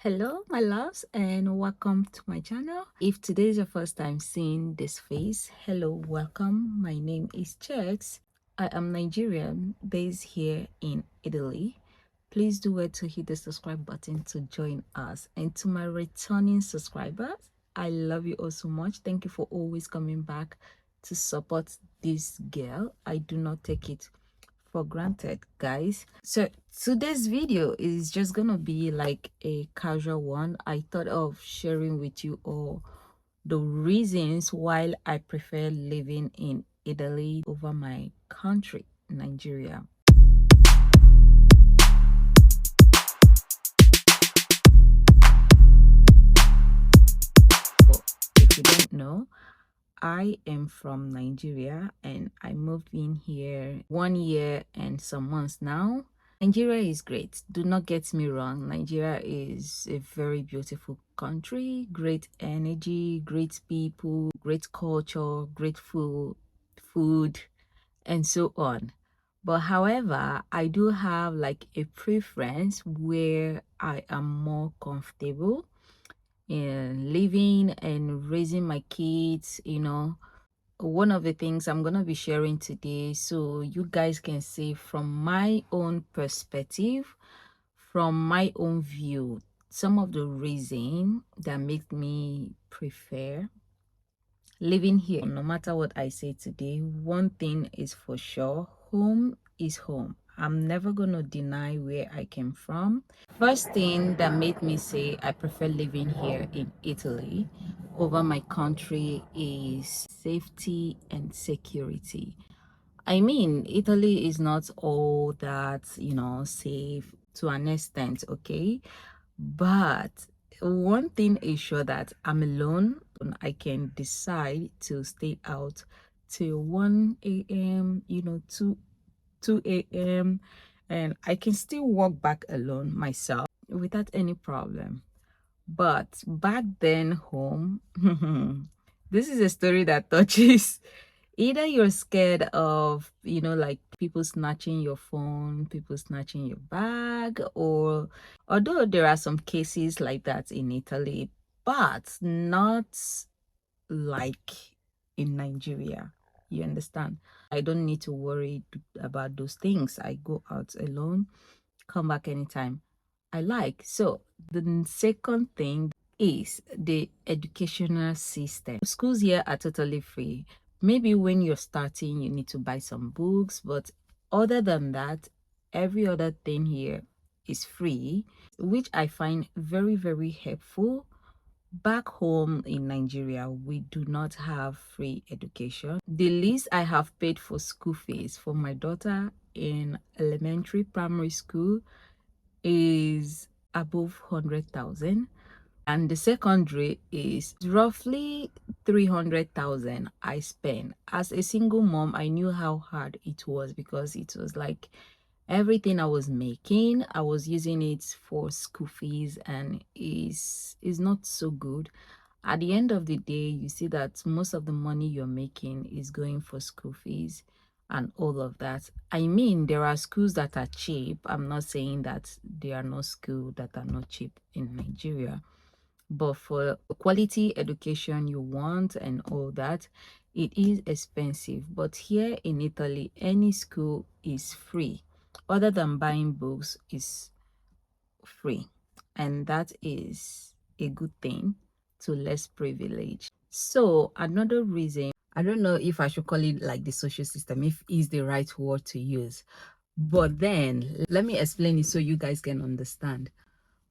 Hello my loves and welcome to my channel. If today is your first time seeing this face, hello, welcome. My name is Chex. I am Nigerian based here in Italy. Please do wait to hit the subscribe button to join us. And to my returning subscribers, I love you all so much. Thank you for always coming back to support this girl. I do not take it for granted, guys. So today's video is just gonna be like a casual one. I thought of sharing with you all the reasons why I prefer living in Italy over my country, Nigeria. But if you don't know, I am from Nigeria and I moved in here 1 year and some months now. Nigeria is great. Do not get me wrong. Nigeria is a very beautiful country, great energy, great people, great culture, great food, and so on. But however, I do have like a preference where I am more comfortable in living and raising my kids, one of the things I'm going to be sharing today so you guys can see from my own perspective, from my own view, some of the reason that make me prefer living here. No matter what I say today, one thing is for sure: home is home. I'm never going to deny where I came from. First thing that made me say I prefer living here in Italy over my country is safety and security. I mean, Italy is not all that, safe to an extent, okay? But one thing is sure that I'm alone. I can decide to stay out till 1 a.m., 2 a.m., and I can still walk back alone myself without any problem. But back then home, this is a story that touches either you're scared of, like people snatching your phone, people snatching your bag, or although there are some cases like that in Italy, but not like in Nigeria. You understand? I don't need to worry about those things. I go out alone, come back anytime I like. So the second thing is the educational system. Schools here are totally free. Maybe when you're starting, you need to buy some books, but other than that, every other thing here is free, which I find very, very helpful. Back home in Nigeria, we do not have free education. The least I have paid for school fees for my daughter in elementary primary school is above 100,000, and the secondary is roughly 300,000 I spent. As a single mom, I knew how hard it was because it was like everything I was making, I was using it for school fees, and is not so good. At the end of the day, you see that most of the money you're making is going for school fees and all of that. I mean, there are schools that are cheap. I'm not saying that there are no schools that are not cheap in Nigeria, but for the quality education you want and all that, it is expensive. But here in Italy, any school is free. Other than buying books, is free, and that is a good thing to less privilege. So another reason, I don't know if I should call it like the social system, if is the right word to use, but then let me explain it so you guys can understand.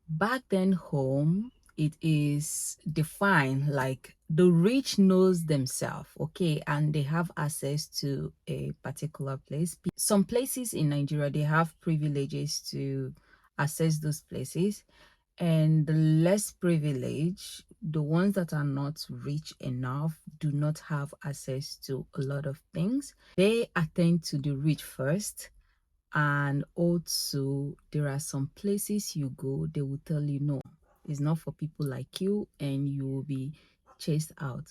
Back then home, it is defined like the rich knows themselves, okay, and they have access to a particular place. Some places in Nigeria, they have privileges to access those places, and the less privileged, the ones that are not rich enough, do not have access to a lot of things. They attend to the rich first, and also there are some places you go, they will tell you no, it's not for people like you, and you will be chased out.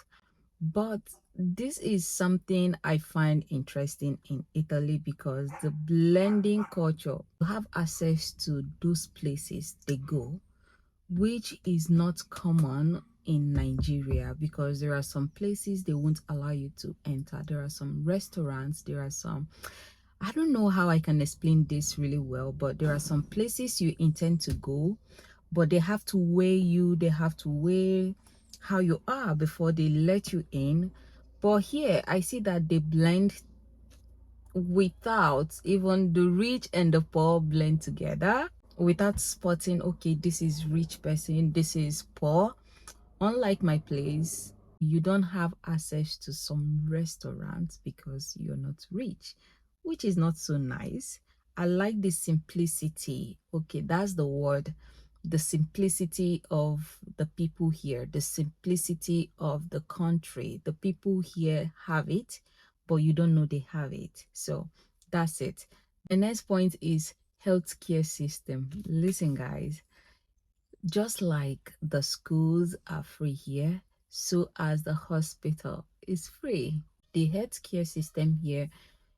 But this is something I find interesting in Italy, because the blending culture, you have access to those places they go, which is not common in Nigeria, because there are some places they won't allow you to enter. There are some restaurants, there are some, I don't know how I can explain this really well, but there are some places you intend to go, but they have to weigh you, they have to weigh how you are before they let you in. But here I see that they blend, without even the rich and the poor blend together, without spotting, okay, this is rich person, this is poor. Unlike my place, you don't have access to some restaurants because you're not rich, which is not so nice. I like the simplicity. Okay, that's the word. The simplicity of the people here, the simplicity of the country. The people here have it, but you don't know they have it. So that's it. The next point is healthcare system. Listen, guys, just like the schools are free here, so as the hospital is free. The healthcare system here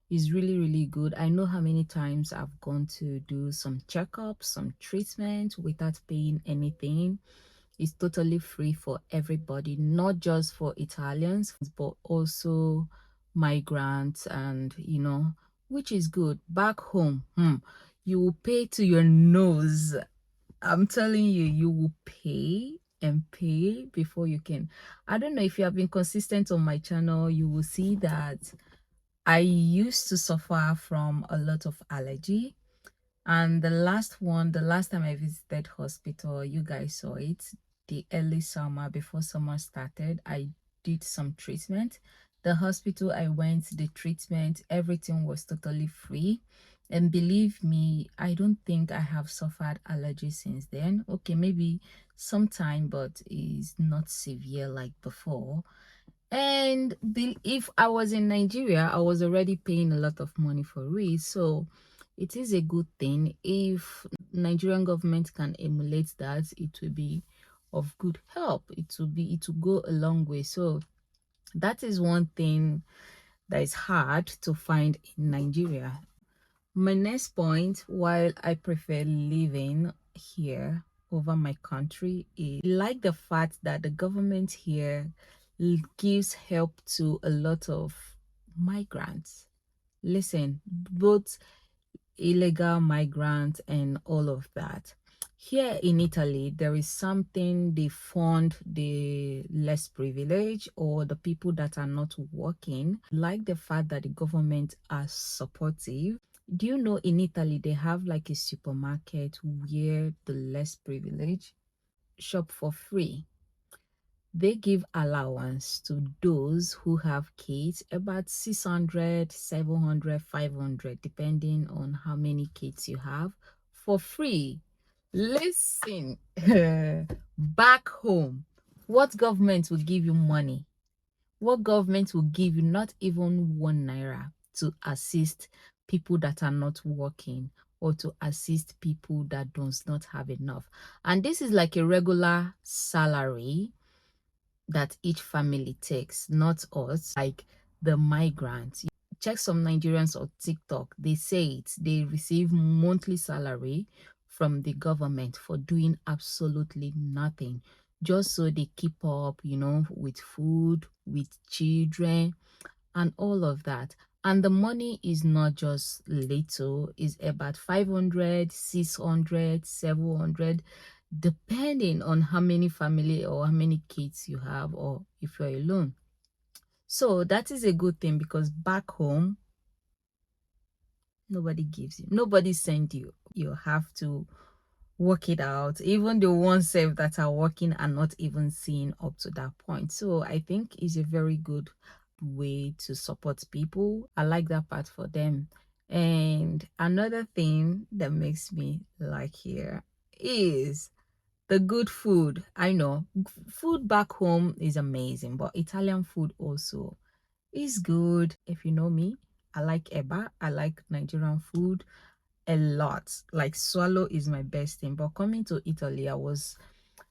is really, really good. I know how many times I've gone to do some checkups, some treatment without paying anything. It's totally free for everybody, not just for Italians, but also migrants, and which is good. Back home, you will pay to your nose. I'm telling you, you will pay and pay before you can. I don't know if you have been consistent on my channel, you will see that I used to suffer from a lot of allergy. And the last time I visited hospital, you guys saw it, the early summer before summer started, I did some treatment. The hospital I went, the treatment, everything was totally free. And believe me, I don't think I have suffered allergy since then. Okay, maybe sometime, but it's not severe like before. And if I was in Nigeria, I was already paying a lot of money for it. So it is a good thing. If Nigerian government can emulate that, it will be of good help. It will go a long way. So that is one thing that is hard to find in Nigeria. My next point, while I prefer living here over my country, is I like the fact that the government here gives help to a lot of migrants. Listen, both illegal migrants and all of that. Here in Italy, there is something they fund the less privileged or the people that are not working. Like the fact that the government are supportive. Do you know in Italy they have like a supermarket where the less privileged shop for free? They give allowance to those who have kids, about 600, 700, 500, depending on how many kids you have, for free. Listen, back home, what government will give you money? What government will give you not even 1 naira to assist people that are not working, or to assist people that does not have enough? And this is like a regular salary that each family takes, not us, like the migrants. Check some Nigerians on TikTok, they say it, they receive monthly salary from the government for doing absolutely nothing, just so they keep up, with food, with children, and all of that. And the money is not just little, it's about 500, 600, 700, depending on how many family or how many kids you have, or if you're alone. So that is a good thing, because back home, nobody gives you, nobody sent you. You have to work it out. Even the ones that are working are not even seeing up to that point. So I think it's a very good way to support people. I like that part for them. And another thing that makes me like here is the good food. I know food back home is amazing, but Italian food also is good. If you know me, I like eba, I like Nigerian food a lot. Like swallow is my best thing. But coming to Italy,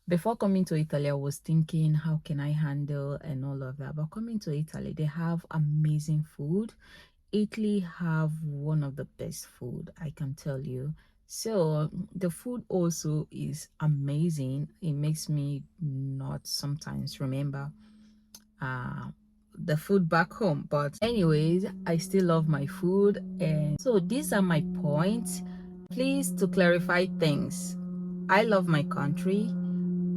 before coming to Italy, I was thinking, how can I handle and all of that? But coming to Italy, they have amazing food. Italy have one of the best food, I can tell you. So the food also is amazing. It makes me not sometimes remember uh the food back home, but anyways, I still love my food. And so these are my points. Please, to clarify things, I love my country.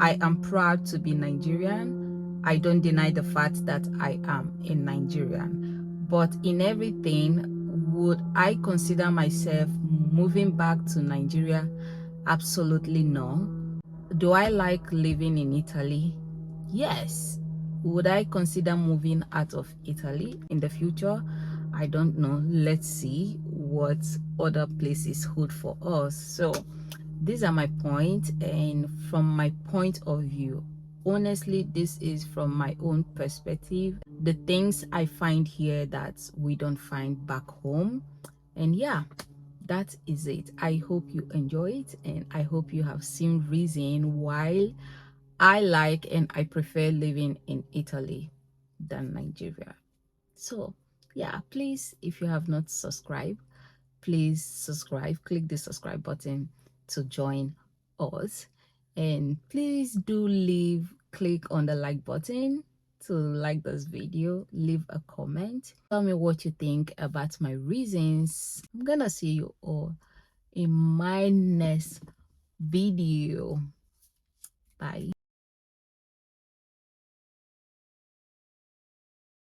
I am proud to be Nigerian. I don't deny the fact that I am a Nigerian. But in everything, would I consider myself moving back to Nigeria? Absolutely no. Do I like living in Italy? Yes. Would I consider moving out of Italy in the future? I don't know. Let's see what other places hold for us. So these are my points, and from my point of view, honestly, this is from my own perspective, the things I find here that we don't find back home. And yeah, that is it. I hope you enjoy it, and I hope you have seen reason why I like and I prefer living in Italy than Nigeria. So yeah, please, if you have not subscribed, please subscribe. Click the subscribe button to join us, and please do click on the like button to like this video. Leave a comment, tell me what you think about my reasons. I'm gonna see you all in my next video. Bye.